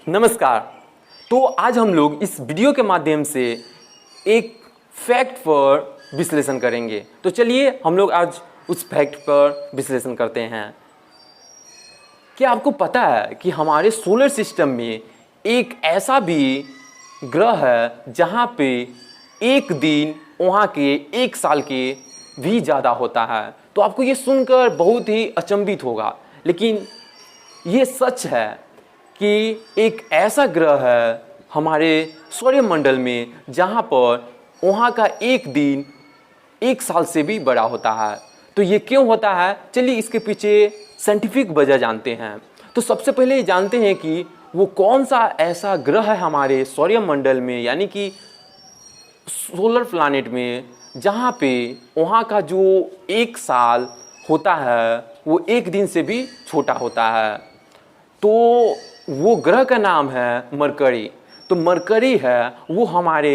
नमस्कार। तो आज हम लोग इस वीडियो के माध्यम से एक फैक्ट पर विश्लेषण करेंगे। तो चलिए हम लोग आज उस फैक्ट पर विश्लेषण करते हैं। क्या आपको पता है कि हमारे सोलर सिस्टम में एक ऐसा भी ग्रह है जहाँ पे एक दिन वहाँ के एक साल के भी ज़्यादा होता है? तो आपको ये सुनकर बहुत ही अचंभित होगा, लेकिन ये सच है कि एक ऐसा ग्रह है हमारे सौरमंडल में जहाँ पर वहाँ का एक दिन एक साल से भी बड़ा होता है। तो ये क्यों होता है, चलिए इसके पीछे साइंटिफिक वजह जानते हैं। तो सबसे पहले ये जानते हैं कि वो कौन सा ऐसा ग्रह है हमारे सौरमंडल में, यानी कि सोलर प्लैनेट में, जहाँ पे वहाँ का जो एक साल होता है वो एक दिन से भी छोटा होता है। तो वो ग्रह का नाम है मरकरी। तो मरकरी है वो हमारे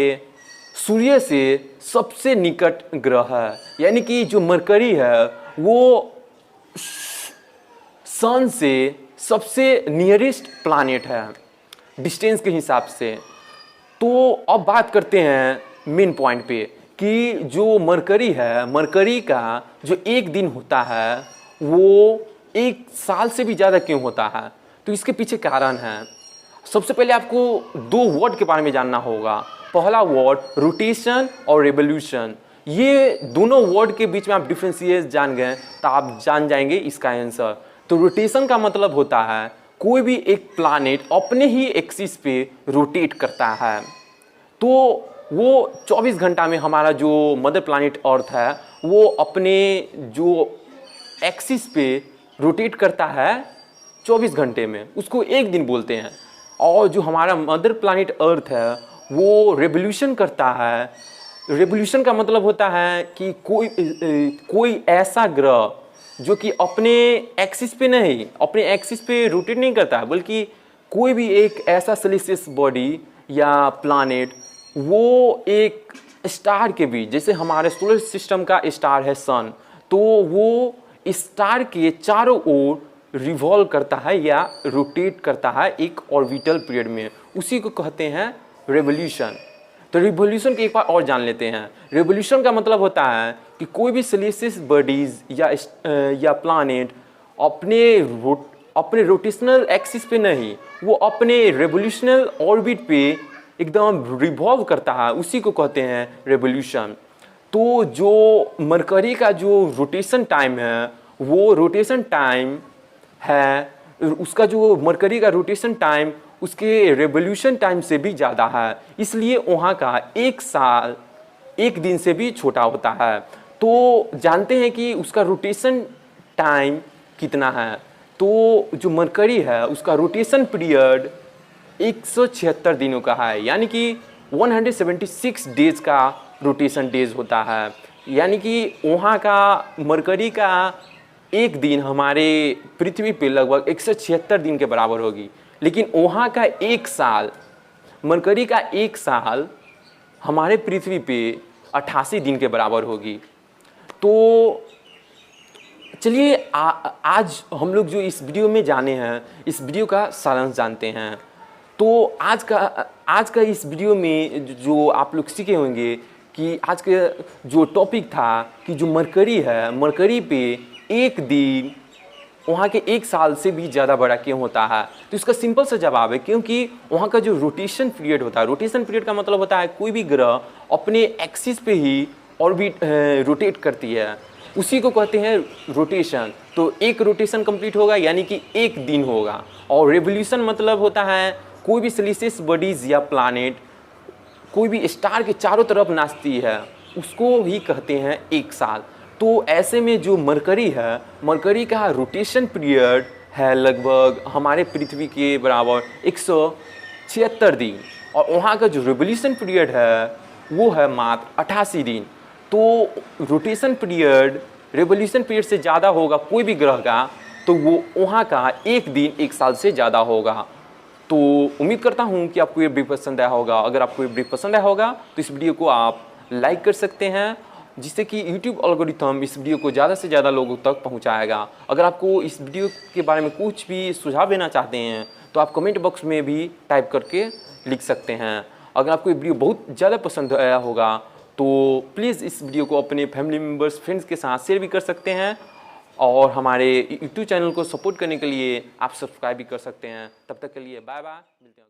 सूर्य से सबसे निकट ग्रह है, यानी कि जो मरकरी है वो सन से सबसे नियरेस्ट प्लैनेट है डिस्टेंस के हिसाब से। तो अब बात करते हैं मेन पॉइंट पे कि जो मरकरी है, मरकरी का जो एक दिन होता है वो एक साल से भी ज़्यादा क्यों होता है? तो इसके पीछे कारण है। सबसे पहले आपको दो वर्ड के बारे में जानना होगा। पहला वर्ड रोटेशन और रेवोल्यूशन। ये दोनों वर्ड के बीच में आप डिफरेंशिएट जान गए तो आप जान जाएंगे इसका आंसर। तो रोटेशन का मतलब होता है कोई भी एक प्लैनेट अपने ही एक्सिस पे रोटेट करता है। तो वो 24 घंटा में हमारा जो मदर प्लैनेट अर्थ है वो अपने जो एक्सिस पे रोटेट करता है 24 घंटे में, उसको एक दिन बोलते हैं। और जो हमारा मदर प्लैनेट अर्थ है वो रेवोल्यूशन करता है। रेवोल्यूशन का मतलब होता है कि कोई ऐसा ग्रह जो कि अपने एक्सिस पे नहीं, अपने एक्सिस पे रोटेट नहीं करता है, बल्कि कोई भी एक ऐसा सेलेस्टियल बॉडी या प्लैनेट वो एक स्टार के बीच, जैसे हमारे सोलर सिस्टम का स्टार है सन, तो वो स्टार के चारों ओर रिवॉल्व करता है या रोटेट करता है एक ऑर्बिटल पीरियड में, उसी को कहते हैं रेवोल्यूशन। तो रिवोल्यूशन के एक बार और जान लेते हैं। रिवोल्यूशन का मतलब होता है कि कोई भी सेलेस्टियल बॉडीज या प्लैनेट अपने रोटेशनल एक्सिस पे नहीं, वो अपने रेवोल्यूशनल ऑर्बिट पे एकदम रिवॉल्व करता है, उसी को कहते हैं रेवोल्यूशन। तो जो मरकरी का जो रोटेशन टाइम है वो रोटेशन टाइम है, उसका जो मरकरी का रोटेशन टाइम उसके रेवोल्यूशन टाइम से भी ज़्यादा है, इसलिए वहाँ का एक साल एक दिन से भी छोटा होता है। तो जानते हैं कि उसका रोटेशन टाइम कितना है। तो जो मरकरी है उसका रोटेशन पीरियड 176 दिनों का है, यानी कि 176 डेज का रोटेशन डेज होता है। यानी कि वहाँ का मरकरी का एक दिन हमारे पृथ्वी पे लगभग 176 दिन के बराबर होगी, लेकिन वहाँ का एक साल, मरकरी का एक साल हमारे पृथ्वी पे 88 दिन के बराबर होगी। तो चलिए आज हम लोग जो इस वीडियो में जाने हैं, इस वीडियो का सारांश जानते हैं। तो आज का इस वीडियो में जो आप लोग सीखे होंगे कि आज का जो टॉपिक था कि जो मरकरी है, मरकरी पे एक दिन वहाँ के एक साल से भी ज़्यादा बड़ा क्यों होता है? तो इसका सिंपल सा जवाब है क्योंकि वहाँ का जो रोटेशन पीरियड होता है, रोटेशन पीरियड का मतलब होता है कोई भी ग्रह अपने एक्सिस पे ही ऑर्बिट रोटेट करती है, उसी को कहते हैं रोटेशन। तो एक रोटेशन कंप्लीट होगा यानी कि एक दिन होगा। और रेवोल्यूशन मतलब होता है कोई भी सेलेस्टियल बॉडीज या प्लैनेट कोई भी स्टार के चारों तरफ नाचती है, उसको ही कहते हैं एक साल। तो ऐसे में जो मरकरी है, मरकरी का रोटेशन पीरियड है लगभग हमारे पृथ्वी के बराबर 176 दिन, और वहाँ का जो रेवोल्यूशन पीरियड है वो है मात्र 88 दिन। तो रोटेशन पीरियड रेवोल्यूशन पीरियड से ज़्यादा होगा कोई भी ग्रह का, तो वो वहाँ का एक दिन एक साल से ज़्यादा होगा। तो उम्मीद करता हूँ कि आपको ये वीडियो पसंद आया होगा। अगर आपको ये वीडियो पसंद आया होगा तो इस वीडियो को आप लाइक कर सकते हैं, जिससे कि YouTube एल्गोरिथम इस वीडियो को ज़्यादा से ज़्यादा लोगों तक पहुँचाएगा। अगर आपको इस वीडियो के बारे में कुछ भी सुझाव देना चाहते हैं तो आप कमेंट बॉक्स में भी टाइप करके लिख सकते हैं। अगर आपको ये वीडियो बहुत ज़्यादा पसंद आया होगा तो प्लीज़ इस वीडियो को अपने फैमिली मेम्बर्स, फ्रेंड्स के साथ शेयर भी कर सकते हैं, और हमारे यूट्यूब चैनल को सपोर्ट करने के लिए आप सब्सक्राइब भी कर सकते हैं। तब तक के लिए बाय बाय, मिलते हैं।